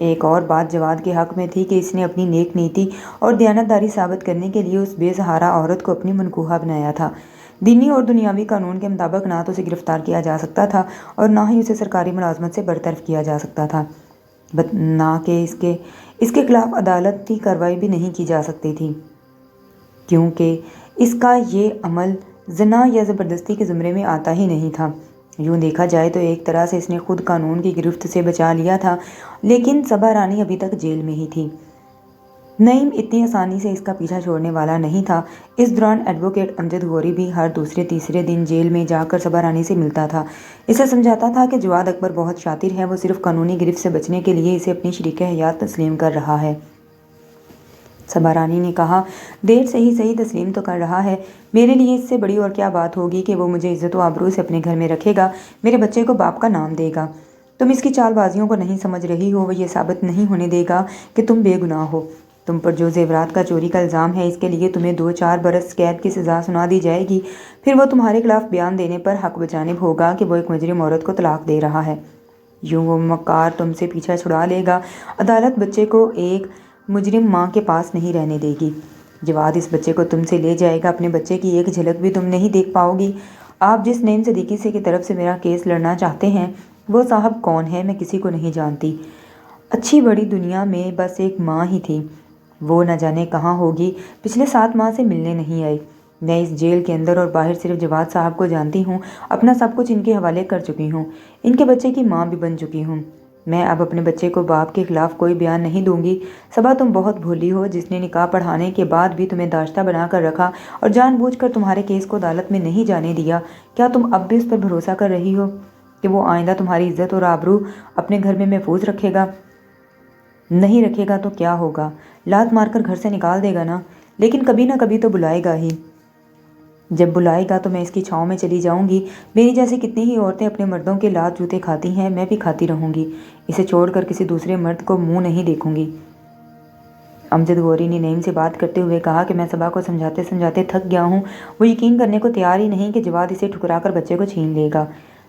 ایک اور بات جواد کے حق میں تھی کہ اس نے اپنی نیک نیتی اور دیانتداری ثابت کرنے کے لیے اس بے سہارا عورت کو اپنی منکوہہ بنایا تھا۔ دینی اور دنیاوی قانون کے مطابق نہ تو اسے گرفتار کیا جا سکتا تھا اور نہ ہی اسے سرکاری ملازمت سے برطرف کیا جا سکتا تھا، نہ کہ اس کے خلاف عدالتی کارروائی بھی نہیں کی جا سکتی تھی، کیونکہ اس کا یہ عمل زنا یا زبردستی کے زمرے میں آتا ہی نہیں تھا۔ یوں دیکھا جائے تو ایک طرح سے اس نے خود قانون کی گرفت سے بچا لیا تھا، لیکن صبا رانی ابھی تک جیل میں ہی تھی۔ نعیم اتنی آسانی سے اس کا پیچھا چھوڑنے والا نہیں تھا۔ اس دوران ایڈوکیٹ امجد غوری بھی ہر دوسرے تیسرے دن جیل میں جا کر صبا رانی سے ملتا تھا، اسے سمجھاتا تھا کہ جواد اکبر بہت شاطر ہے، وہ صرف قانونی گرفت سے بچنے کے لیے اسے اپنی شریک حیات تسلیم کر رہا ہے۔ صبا رانی نے کہا، دیر سے ہی صحیح تسلیم تو کر رہا ہے، میرے لیے اس سے بڑی اور کیا بات ہوگی کہ وہ مجھے عزت و آبرو سے اپنے گھر میں رکھے گا، میرے بچے کو باپ کا نام دے گا۔ تم اس کی چال بازیوں کو نہیں سمجھ رہی ہو، وہ یہ ثابت نہیں ہونے دے گا کہ تم بے گناہ ہو۔ تم پر جو زیورات کا چوری کا الزام ہے، اس کے لیے تمہیں 2-4 برس قید کی سزا سنا دی جائے گی، پھر وہ تمہارے خلاف بیان دینے پر حق بجانب ہوگا کہ وہ ایک مجرم عورت کو طلاق دے رہا ہے۔ یوں وہ مکار تم سے پیچھا چھڑا لے گا۔ عدالت بچے کو ایک مجرم ماں کے پاس نہیں رہنے دے گی۔ جواد اس بچے کو تم سے لے جائے گا، اپنے بچے کی ایک جھلک بھی تم نہیں دیکھ پاؤ گی۔ آپ جس نعیم صدیقی سے کی طرف سے میرا کیس لڑنا چاہتے ہیں، وہ صاحب کون ہے میں کسی کو نہیں جانتی۔ اچھی بڑی دنیا میں بس ایک ماں ہی تھی، وہ نہ جانے کہاں ہوگی، پچھلے 7 ماہ سے ملنے نہیں آئی۔ میں اس جیل کے اندر اور باہر صرف جواد صاحب کو جانتی ہوں، اپنا سب کچھ ان کے حوالے کر چکی ہوں، ان کے بچے کی ماں بھی بن چکی ہوں۔ میں اب اپنے بچے کو باپ کے خلاف کوئی بیان نہیں دوں گی۔ صبا تم بہت بھولی ہو، جس نے نکاح پڑھانے کے بعد بھی تمہیں داشتہ بنا کر رکھا اور جان بوجھ کر تمہارے کیس کو عدالت میں نہیں جانے دیا، کیا تم اب بھی اس پر بھروسہ کر رہی ہو کہ وہ آئندہ تمہاری عزت اور آبرو اپنے گھر میں محفوظ رکھے گا؟ نہیں رکھے گا تو کیا ہوگا، لات مار کر گھر سے نکال دے گا نا، لیکن کبھی نہ کبھی تو بلائے گا ہی۔ جب بلائے گا تو میں اس کی چھاؤں میں چلی جاؤں گی۔ میری جیسی کتنی ہی عورتیں اپنے مردوں کے لات جوتے کھاتی ہیں، میں بھی کھاتی رہوں گی، اسے چھوڑ کر کسی دوسرے مرد کو منہ نہیں دیکھوں گی۔ امجد غوری نے نعیم سے بات کرتے ہوئے کہا کہ میں صبا کو سمجھاتے سمجھاتے تھک گیا ہوں، وہ یقین کرنے کو تیار ہی نہیں کہ جواد اسے ٹھکرا کر بچے کو چھین لے گا۔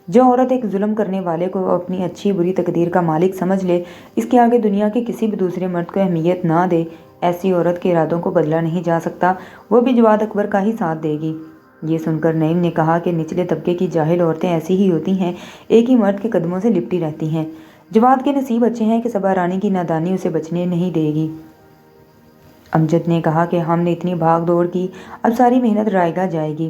جو عورت ایک ظلم کرنے والے کو اپنی اچھی بری تقدیر کا مالک سمجھ لے، اس کے آگے دنیا کے کسی بھی دوسرے مرد کو اہمیت نہ دے، ایسی عورت کے ارادوں کو بدلا نہیں جا سکتا، وہ بھی جواد اکبر کا ہی ساتھ دے گی۔ یہ سن کر نعیم نے کہا کہ نچلے طبقے کی جاہل عورتیں ایسی ہی ہوتی ہیں، ایک ہی مرد کے قدموں سے لپٹی رہتی ہیں۔ جواد کے نصیب اچھے ہیں کہ صبا رانی کی نادانی اسے بچنے نہیں دے گی۔ امجد نے کہا کہ ہم نے اتنی بھاگ دوڑ کی، اب ساری محنت رائیگاں جائے گی۔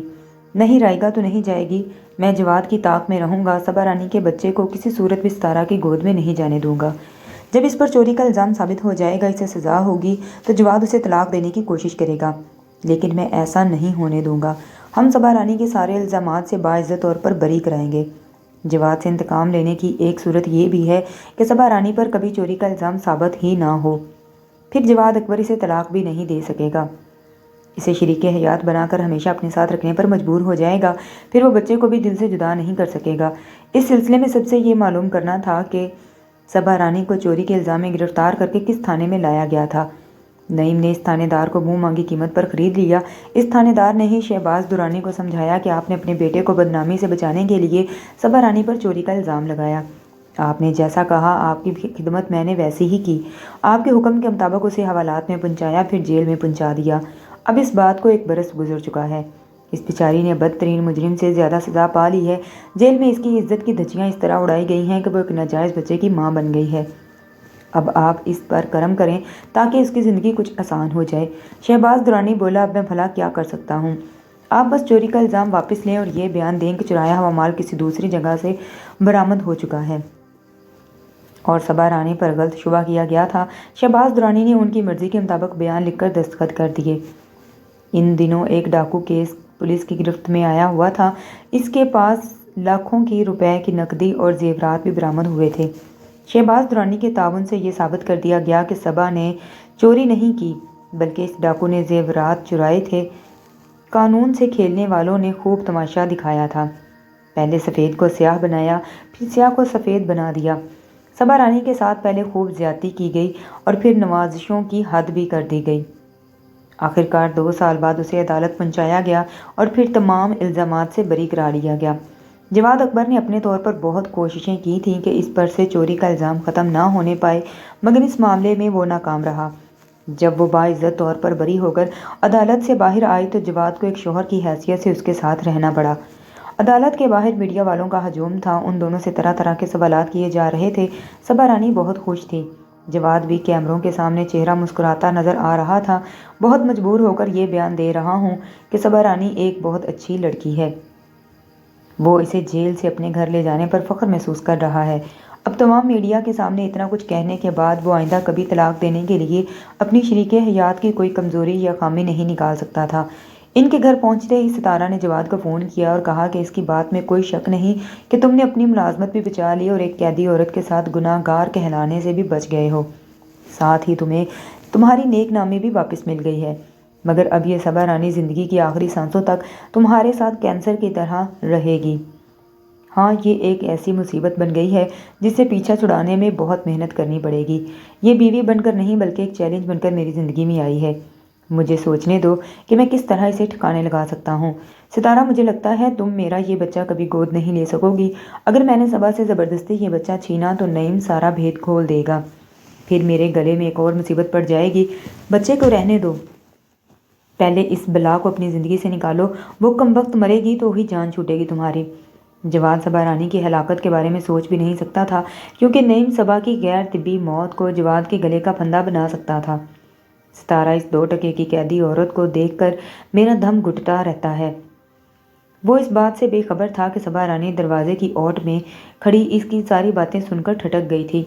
نہیں رائیگاں تو نہیں جائے گی، میں جواد کی طاق میں رہوں گا، صبا رانی کے بچے کو کسی صورت بھی ستارہ کی گود میں نہیں جانے دوں گا۔ جب اس پر چوری کا الزام ثابت ہو جائے گا، اسے سزا ہوگی تو جواد اسے طلاق دینے کی کوشش کرے گا، لیکن میں ایسا نہیں ہونے دوں گا۔ ہم صبا رانی کے سارے الزامات سے باعزت طور پر بری کرائیں گے۔ جواد سے انتقام لینے کی ایک صورت یہ بھی ہے کہ صبا رانی پر کبھی چوری کا الزام ثابت ہی نہ ہو، پھر جواد اکبر اسے طلاق بھی نہیں دے سکے گا، اسے شریک حیات بنا کر ہمیشہ اپنے ساتھ رکھنے پر مجبور ہو جائے گا، پھر وہ بچے کو بھی دل سے جدا نہیں کر سکے گا۔ اس سلسلے میں سب سے یہ معلوم کرنا تھا کہ صبا رانی کو چوری کے الزام میں گرفتار کر کے کس تھانے میں لایا گیا تھا۔ نعیم نے اس تھانے دار کو منہ مانگی قیمت پر خرید لیا۔ اس تھانے دار نے ہی شہباز درانی کو سمجھایا کہ آپ نے اپنے بیٹے کو بدنامی سے بچانے کے لیے صبا رانی پر چوری کا الزام لگایا۔ آپ نے جیسا کہا، آپ کی خدمت میں نے ویسی ہی کی، آپ کے حکم کے مطابق اسے حوالات میں پہنچایا، پھر جیل میں پہنچا دیا۔ اب اس بات کو 1 برس گزر چکا ہے، اس بیچاری نے بدترین مجرم سے زیادہ سزا پا لی ہے، جیل میں اس کی عزت کی دھجیاں اس طرح اڑائی گئی ہیں کہ وہ ایک ناجائز بچے کی ماں بن گئی ہے۔ اب آپ اس پر کرم کریں تاکہ اس کی زندگی کچھ آسان ہو جائے۔ شہباز درانی بولا، اب میں بھلا کیا کر سکتا ہوں؟ آپ بس چوری کا الزام واپس لیں اور یہ بیان دیں کہ چرایا ہوا مال کسی دوسری جگہ سے برآمد ہو چکا ہے اور صبا رانی پر غلط شبہ کیا گیا تھا۔ شہباز درانی نے ان کی مرضی کے مطابق بیان لکھ کر دستخط کر دیے۔ ان دنوں ایک ڈاکو کیس پولیس کی گرفت میں آیا ہوا تھا، اس کے پاس لاکھوں کی روپے کی نقدی اور زیورات بھی برآمد ہوئے تھے۔ شہباز درانی کے تعاون سے یہ ثابت کر دیا گیا کہ صبا نے چوری نہیں کی، بلکہ اس ڈاکو نے زیورات چرائے تھے۔ قانون سے کھیلنے والوں نے خوب تماشا دکھایا تھا، پہلے سفید کو سیاہ بنایا، پھر سیاہ کو سفید بنا دیا۔ صبا رانی کے ساتھ پہلے خوب زیادتی کی گئی اور پھر نوازشوں کی حد بھی کر دی گئی۔ آخرکار 2 سال بعد اسے عدالت پہنچایا گیا اور پھر تمام الزامات سے بری کرا لیا گیا۔ جواد اکبر نے اپنے طور پر بہت کوششیں کی تھیں کہ اس پر سے چوری کا الزام ختم نہ ہونے پائے، مگر اس معاملے میں وہ ناکام رہا۔ جب وہ باعزت طور پر بری ہو کر عدالت سے باہر آئی تو جواد کو ایک شوہر کی حیثیت سے اس کے ساتھ رہنا پڑا۔ عدالت کے باہر میڈیا والوں کا ہجوم تھا، ان دونوں سے طرح طرح کے سوالات کیے جا رہے تھے۔ صبا رانی بہت خوش تھی۔ جواد بھی کیمروں کے سامنے چہرہ مسکراتا نظر آ رہا تھا۔ بہت مجبور ہو کر یہ بیان دے رہا ہوں کہ صبا رانی ایک بہت اچھی لڑکی ہے۔ وہ اسے جیل سے اپنے گھر لے جانے پر فخر محسوس کر رہا ہے۔ اب تمام میڈیا کے سامنے اتنا کچھ کہنے کے بعد وہ آئندہ کبھی طلاق دینے کے لیے اپنی شریک حیات کی کوئی کمزوری یا خامی نہیں نکال سکتا تھا۔ ان کے گھر پہنچتے ہی ستارہ نے جواد کو فون کیا اور کہا کہ اس کی بات میں کوئی شک نہیں کہ تم نے اپنی ملازمت بھی بچا لی اور ایک قیدی عورت کے ساتھ گناہ گار کہلانے سے بھی بچ گئے ہو۔ ساتھ ہی تمہیں تمہاری نیک نامی بھی واپس مل گئی ہے، مگر اب یہ صبا رانی زندگی کی آخری سانسوں تک تمہارے ساتھ کینسر کی طرح رہے گی۔ ہاں، یہ ایک ایسی مصیبت بن گئی ہے جس سے پیچھا چھڑانے میں بہت محنت کرنی پڑے گی۔ یہ بیوی بن کر نہیں بلکہ ایک چیلنج بن کر میری زندگی میں آئی ہے۔ مجھے سوچنے دو کہ میں کس طرح اسے ٹھکانے لگا سکتا ہوں۔ ستارہ، مجھے لگتا ہے تم میرا یہ بچہ کبھی گود نہیں لے سکو گی۔ اگر میں نے صبا سے زبردستی یہ بچہ چھینا تو نعیم سارا بھید کھول دے گا، پھر میرے گلے میں ایک اور مصیبت پڑ جائے گی۔ بچے کو رہنے دو، پہلے اس بلا کو اپنی زندگی سے نکالو۔ وہ کم وقت مرے گی تو ہی جان چھوٹے گی تمہاری۔ جواد صبا رانی کی ہلاکت کے بارے میں سوچ بھی نہیں سکتا تھا، کیونکہ نعیم صبا کی غیر طبی موت کو جواد کے گلے کا پھندا بنا سکتا تھا۔ ستارہ، اس 2 ٹکے کی قیدی عورت کو دیکھ کر میرا دم گھٹتا رہتا ہے۔ وہ اس بات سے بے خبر تھا کہ صبا رانی دروازے کی اوٹ میں کھڑی اس کی ساری باتیں سن کر ٹھٹک گئی تھی۔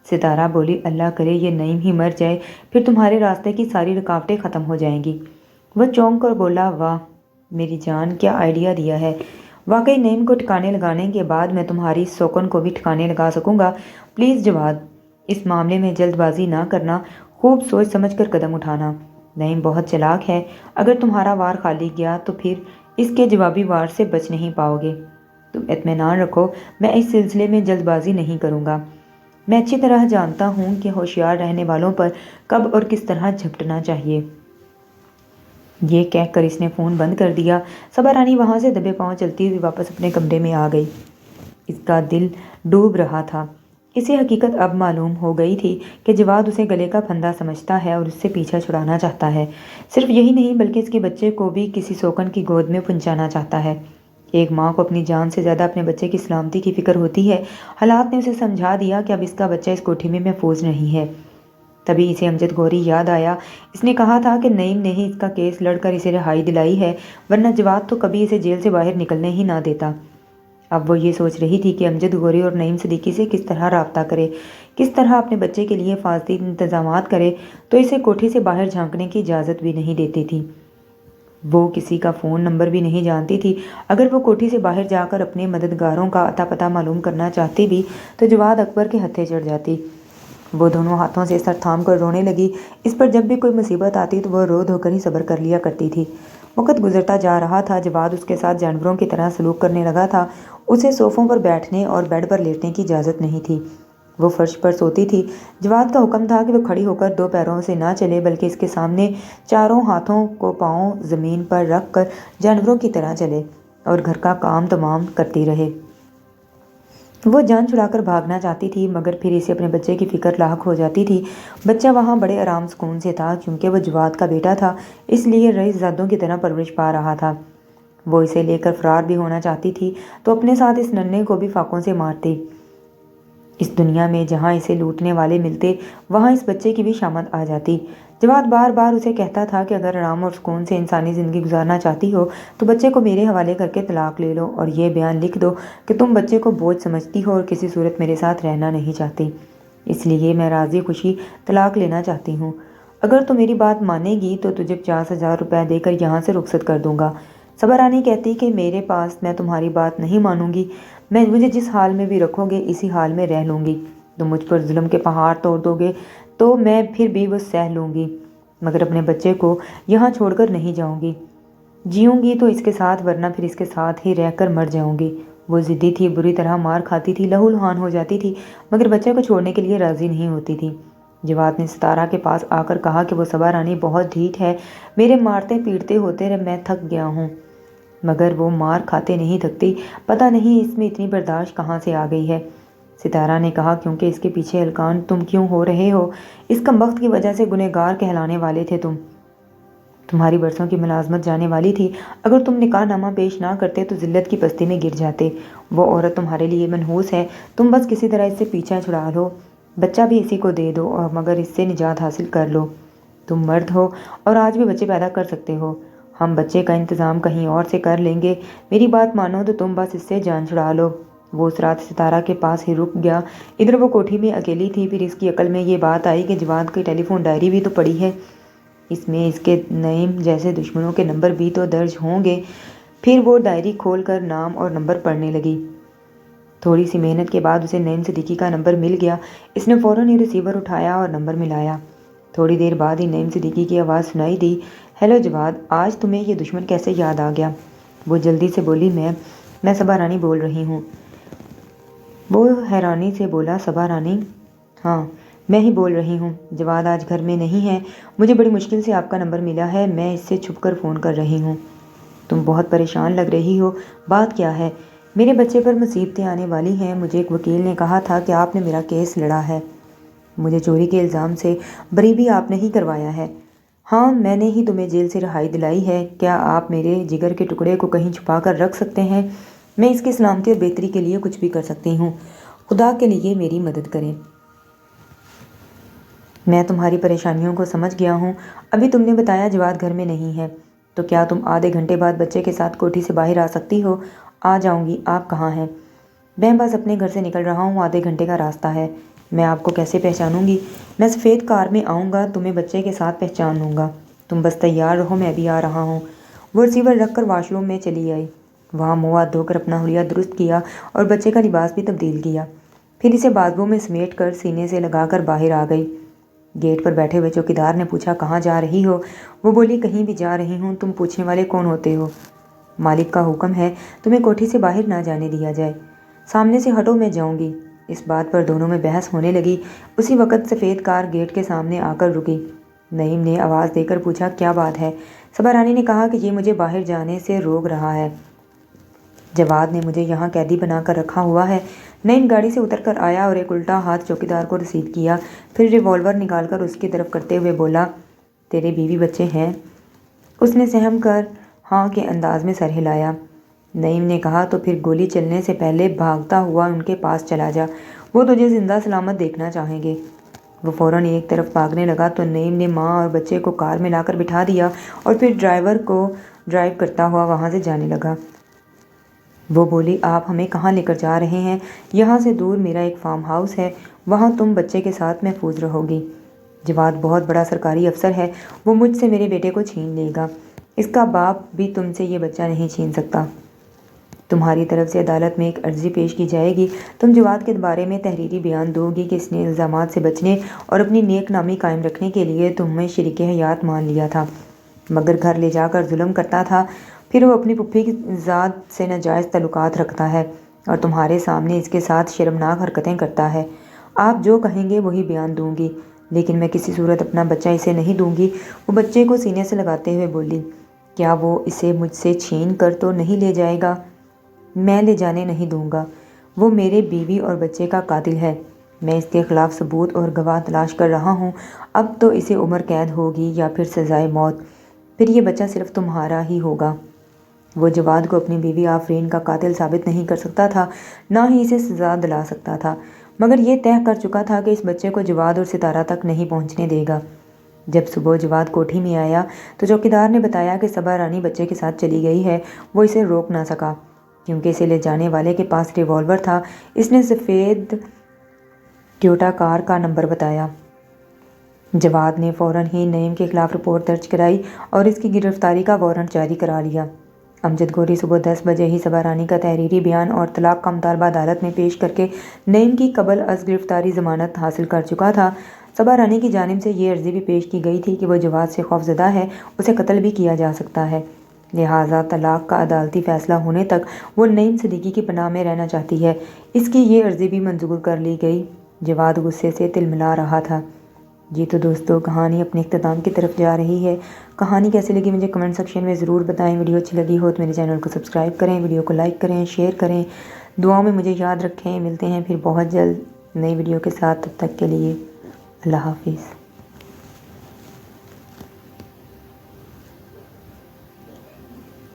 ستارہ بولی، اللہ کرے یہ نعیم ہی مر جائے، پھر تمہارے راستے کی ساری رکاوٹیں ختم ہو جائیں گی۔ وہ چونک کر بولا، واہ میری جان، کیا آئیڈیا دیا ہے۔ واقعی نعیم کو ٹھکانے لگانے کے بعد میں تمہاری سوکن کو بھی ٹھکانے لگا سکوں گا۔ پلیز جواد، اس معاملے میں جلد بازی نہ کرنا، خوب سوچ سمجھ کر قدم اٹھانا۔ نعیم بہت چالاک ہے، اگر تمہارا وار خالی گیا تو پھر اس کے جوابی وار سے بچ نہیں پاؤ گے۔ تم اطمینان رکھو، میں اس سلسلے میں جلد بازی نہیں کروں گا۔ میں اچھی طرح جانتا ہوں کہ ہوشیار رہنے والوں پر کب اور کس طرح جھپٹنا چاہیے۔ یہ کہہ کر اس نے فون بند کر دیا۔ صبا رانی وہاں سے دبے پاؤں چلتی ہوئی واپس اپنے کمرے میں آ گئی۔ اس کا دل ڈوب رہا تھا۔ اسے حقیقت اب معلوم ہو گئی تھی کہ جواد اسے گلے کا پھندا سمجھتا ہے اور اس سے پیچھا چھڑانا چاہتا ہے۔ صرف یہی نہیں بلکہ اس کے بچے کو بھی کسی سوکن کی گود میں پہنچانا چاہتا ہے۔ ایک ماں کو اپنی جان سے زیادہ اپنے بچے کی سلامتی کی فکر ہوتی ہے۔ حالات نے اسے سمجھا دیا کہ اب اس کا بچہ اس کوٹھی میں محفوظ نہیں ہے۔ تبھی اسے امجد گوری یاد آیا۔ اس نے کہا تھا کہ نعیم نے ہی اس کا کیس لڑ کر اسے رہائی دلائی ہے، ورنہ جواد تو کبھی اسے جیل سے باہر نکلنے ہی نہ دیتا۔ اب وہ یہ سوچ رہی تھی کہ امجد گوری اور نعیم صدیقی سے کس طرح رابطہ کرے، کس طرح اپنے بچے کے لیے حفاظتی انتظامات کرے، تو اسے کوٹھی سے باہر جھانکنے کی اجازت بھی نہیں دیتی تھی۔ وہ کسی کا فون نمبر بھی نہیں جانتی تھی۔ اگر وہ کوٹھی سے باہر جا کر اپنے مددگاروں کا اتا پتہ معلوم کرنا چاہتی بھی تو جواد اکبر کے ہتھے چڑھ جاتی۔ وہ دونوں ہاتھوں سے سر تھام کر رونے لگی۔ اس پر جب بھی کوئی مصیبت آتی تو وہ رو دھو کر ہی صبر کر لیا کرتی تھی۔ وقت گزرتا جا رہا تھا۔ جواد اس کے ساتھ جانوروں کی طرح سلوک کرنے لگا تھا۔ اسے صوفوں پر بیٹھنے اور بیڈ پر لیٹنے کی اجازت نہیں تھی۔ وہ فرش پر سوتی تھی۔ جواد کا حکم تھا کہ وہ کھڑی ہو کر 2 پیروں سے نہ چلے بلکہ اس کے سامنے چاروں ہاتھوں کو پاؤں زمین پر رکھ کر جانوروں کی طرح چلے اور گھر کا کام تمام کرتی رہے۔ وہ جان چھڑا کر بھاگنا چاہتی تھی، مگر پھر اسے اپنے بچے کی فکر لاحق ہو جاتی تھی۔ بچہ وہاں بڑے آرام سکون سے تھا، کیونکہ وہ جواد کا بیٹا تھا، اس لیے رئیس زادوں کی طرح پرورش پا رہا تھا۔ وہ اسے لے کر فرار بھی ہونا چاہتی تھی تو اپنے ساتھ اس ننھے کو بھی فاقوں سے مارتی۔ اس دنیا میں جہاں اسے لوٹنے والے ملتے وہاں اس بچے کی بھی شامت آ جاتی۔ جواد بار بار اسے کہتا تھا کہ اگر آرام اور سکون سے انسانی زندگی گزارنا چاہتی ہو تو بچے کو میرے حوالے کر کے طلاق لے لو اور یہ بیان لکھ دو کہ تم بچے کو بوجھ سمجھتی ہو اور کسی صورت میرے ساتھ رہنا نہیں چاہتی، اس لیے میں راضی خوشی طلاق لینا چاہتی ہوں۔ اگر تو میری بات مانے گی تو تجھے 50,000 روپے دے کر یہاں سے رخصت کر دوں گا۔ صبا رانی کہتی کہ میرے پاس میں تمہاری بات نہیں مانوں گی، مجھے جس حال میں بھی رکھو گے اسی حال میں رہ لوں گی۔ تم مجھ پر ظلم کے پہاڑ توڑ دو گے تو میں پھر بھی وہ سہ لوں گی، مگر اپنے بچے کو یہاں چھوڑ کر نہیں جاؤں گی۔ جیوں گی تو اس کے ساتھ، ورنہ پھر اس کے ساتھ ہی رہ کر مر جاؤں گی۔ وہ ضدی تھی، بری طرح مار کھاتی تھی، لہو لہان ہو جاتی تھی، مگر بچے کو چھوڑنے کے لیے راضی نہیں ہوتی تھی۔ جواد نے ستارہ کے پاس آ کر کہا کہ وہ صبا رانی بہت ڈھیٹ ہے، میرے مارتے پیٹتے ہوتے میں تھک گیا ہوں۔ مگر وہ مار کھاتے نہیں تھکتی، پتہ نہیں اس میں اتنی برداشت کہاں سے آ گئی ہے۔ ستارہ نے کہا، کیونکہ اس کے پیچھے ہلکان تم کیوں ہو رہے ہو؟ اس کمبخت کی وجہ سے گنہگار کہلانے والے تھے تم۔ تمہاری برسوں کی ملازمت جانے والی تھی۔ اگر تم نکاح نامہ پیش نہ کرتے تو ذلت کی پستی میں گر جاتے۔ وہ عورت تمہارے لیے منحوس ہے، تم بس کسی طرح اس سے پیچھا چھڑا لو، بچہ بھی اسی کو دے دو اور مگر اس سے نجات حاصل کر لو۔ تم مرد ہو اور آج بھی بچے پیدا کر سکتے ہو۔ ہم بچے کا انتظام کہیں اور سے کر لیں گے، میری بات مانو تو تم بس اس سے جان چھڑا لو۔ وہ اس رات ستارہ کے پاس ہی رک گیا۔ ادھر وہ کوٹھی میں اکیلی تھی، پھر اس کی عقل میں یہ بات آئی کہ جواد کی ٹیلی فون ڈائری بھی تو پڑی ہے، اس میں اس کے نعیم جیسے دشمنوں کے نمبر بھی تو درج ہوں گے۔ پھر وہ ڈائری کھول کر نام اور نمبر پڑھنے لگی۔ تھوڑی سی محنت کے بعد اسے نعیم صدیقی کا نمبر مل گیا۔ اس نے فوراً ہی ریسیور اٹھایا اور نمبر ملایا۔ تھوڑی دیر بعد ہی نعیم صدیقی کی آواز سنائی دی، ہیلو جواد، آج تمہیں یہ دشمن کیسے یاد آ گیا؟ وہ جلدی سے بولی، میں صبا رانی بول رہی ہوں۔ وہ حیرانی سے بولا، صبا رانی؟ ہاں میں ہی بول رہی ہوں۔ جواد آج گھر میں نہیں ہے، مجھے بڑی مشکل سے آپ کا نمبر ملا ہے، میں اس سے چھپ کر فون کر رہی ہوں۔ تم بہت پریشان لگ رہی ہو، بات کیا ہے؟ میرے بچے پر مصیبتیں آنے والی ہیں، مجھے ایک وکیل نے کہا تھا کہ آپ نے میرا کیس لڑا ہے، مجھے چوری کے الزام سے بری بھی آپ نے ہی کروایا ہے۔ ہاں میں نے ہی تمہیں جیل سے رہائی دلائی ہے، کیا آپ میرے جگر کے ٹکڑے کو کہیں چھپا کر رکھ سکتے ہیں؟ میں اس کی سلامتی اور بہتری کے لیے کچھ بھی کر سکتی ہوں، خدا کے لیے میری مدد کریں۔ میں تمہاری پریشانیوں کو سمجھ گیا ہوں۔ ابھی تم نے بتایا جواد گھر میں نہیں ہے، تو کیا تم آدھے گھنٹے بعد بچے کے ساتھ کوٹھی سے باہر آ سکتی ہو؟ آ جاؤں گی، آپ کہاں ہیں؟ میں بس اپنے گھر سے نکل رہا ہوں، آدھے گھنٹے کا راستہ ہے۔ میں آپ کو کیسے پہچانوں گی؟ میں سفید کار میں آؤں گا، تمہیں بچے کے ساتھ پہچان لوں گا۔ تم بس تیار رہو، میں بھی آ رہا ہوں۔ وہ ریسیور رکھ کر واش روم میں چلی آئی، وہاں منہ ہاتھ دھو کر اپنا حلیہ درست کیا اور بچے کا لباس بھی تبدیل کیا، پھر اسے بازوؤں میں سمیٹ کر سینے سے لگا کر باہر آ گئی۔ گیٹ پر بیٹھے ہوئے چوکیدار نے پوچھا، کہاں جا رہی ہو؟ وہ بولی، کہیں بھی جا رہی ہوں، تم پوچھنے والے کون ہوتے ہو؟ مالک کا حکم ہے تمہیں کوٹھی سے باہر نہ جانے دیا جائے۔ سامنے سے ہٹو، میں جاؤں گی۔ اس بات پر دونوں میں بحث ہونے لگی۔ اسی وقت سفید کار گیٹ کے سامنے آ کر رکی۔ نعیم نے آواز دے کر پوچھا، کیا بات ہے؟ صبا رانی نے کہا کہ یہ مجھے باہر جانے سے روک رہا ہے، جواد نے مجھے یہاں قیدی بنا کر رکھا ہوا ہے۔ نعیم گاڑی سے اتر کر آیا اور ایک الٹا ہاتھ چوکیدار کو رسید کیا، پھر ریوالور نکال کر اس کی طرف کرتے ہوئے بولا، تیرے بیوی بچے ہیں؟ اس نے سہم کر ہاں کے انداز میں سر ہلایا۔ نعیم نے کہا، تو پھر گولی چلنے سے پہلے بھاگتا ہوا ان کے پاس چلا جا، وہ تجھے زندہ سلامت دیکھنا چاہیں گے۔ وہ فوراً ایک طرف بھاگنے لگا تو نعیم نے ماں اور بچے کو کار میں لا کر بٹھا دیا اور پھر ڈرائیور کو ڈرائیو کرتا ہوا وہاں سے جانے لگا۔ وہ بولی، آپ ہمیں کہاں لے کر جا رہے ہیں؟ یہاں سے دور میرا ایک فارم ہاؤس ہے، وہاں تم بچے کے ساتھ محفوظ رہو گی۔ جواد بہت بڑا سرکاری افسر ہے، وہ مجھ سے میرے بیٹے کو چھین لے گا، اس کا باپ بھی تم سے یہ بچہ نہیں چھین سکتا۔ تمہاری طرف سے عدالت میں ایک عرضی پیش کی جائے گی، تم جواد کے بارے میں تحریری بیان دو گی کہ اس نے الزامات سے بچنے اور اپنی نیک نامی قائم رکھنے کے لیے تمہیں شریک حیات مان لیا تھا، مگر گھر لے جا کر ظلم کرتا تھا، پھر وہ اپنی پھوپھی کی ذات سے ناجائز تعلقات رکھتا ہے اور تمہارے سامنے اس کے ساتھ شرمناک حرکتیں کرتا ہے۔ آپ جو کہیں گے وہی بیان دوں گی، لیکن میں کسی صورت اپنا بچہ اسے نہیں دوں گی۔ وہ بچے کو سینے سے لگاتے ہوئے بولی، کیا وہ اسے مجھ سے چھین کر تو نہیں لے جائے گا؟ میں لے جانے نہیں دوں گا، وہ میرے بیوی اور بچے کا قاتل ہے، میں اس کے خلاف ثبوت اور گواہ تلاش کر رہا ہوں، اب تو اسے عمر قید ہوگی یا پھر سزائے موت، پھر یہ بچہ صرف تمہارا ہی ہوگا۔ وہ جواد کو اپنی بیوی آفرین کا قاتل ثابت نہیں کر سکتا تھا، نہ ہی اسے سزا دلا سکتا تھا، مگر یہ طے کر چکا تھا کہ اس بچے کو جواد اور ستارہ تک نہیں پہنچنے دے گا۔ جب صبح جواد کوٹھی میں آیا تو چوکیدار نے بتایا کہ صبا رانی بچے کے ساتھ چلی گئی ہے، وہ اسے روک نہ سکا کیونکہ اسے لے جانے والے کے پاس ریوالور تھا۔ اس نے سفید ٹویوٹا کار کا نمبر بتایا۔ جواد نے فوراً ہی نعیم کے خلاف رپورٹ درج کرائی اور اس کی گرفتاری کا وارنٹ جاری کرا لیا۔ امجد گوری صبح 10 بجے ہی صبا رانی کا تحریری بیان اور طلاق کا مطالبہ عدالت میں پیش کر کے نعیم کی قبل از گرفتاری ضمانت حاصل کر چکا تھا۔ صبا رانی کی جانب سے یہ عرضی بھی پیش کی گئی تھی کہ وہ جواد سے خوفزدہ ہے، اسے قتل بھی کیا جا سکتا ہے، لہٰذا طلاق کا عدالتی فیصلہ ہونے تک وہ نعیم صدیقی کی پناہ میں رہنا چاہتی ہے۔ اس کی یہ عرضی بھی منظور کر لی گئی۔ جواد غصے سے تلملا رہا تھا۔ جی تو دوستو کہانی اپنے اختتام کی طرف جا رہی ہے۔ کہانی کیسی لگی مجھے کمنٹ سیکشن میں ضرور بتائیں۔ ویڈیو اچھی لگی ہو تو میرے چینل کو سبسکرائب کریں، ویڈیو کو لائک کریں، شیئر کریں، دعاؤں میں مجھے یاد رکھیں۔ ملتے ہیں پھر بہت جلد نئی ویڈیو کے ساتھ، تب تک کے لیے اللہ حافظ۔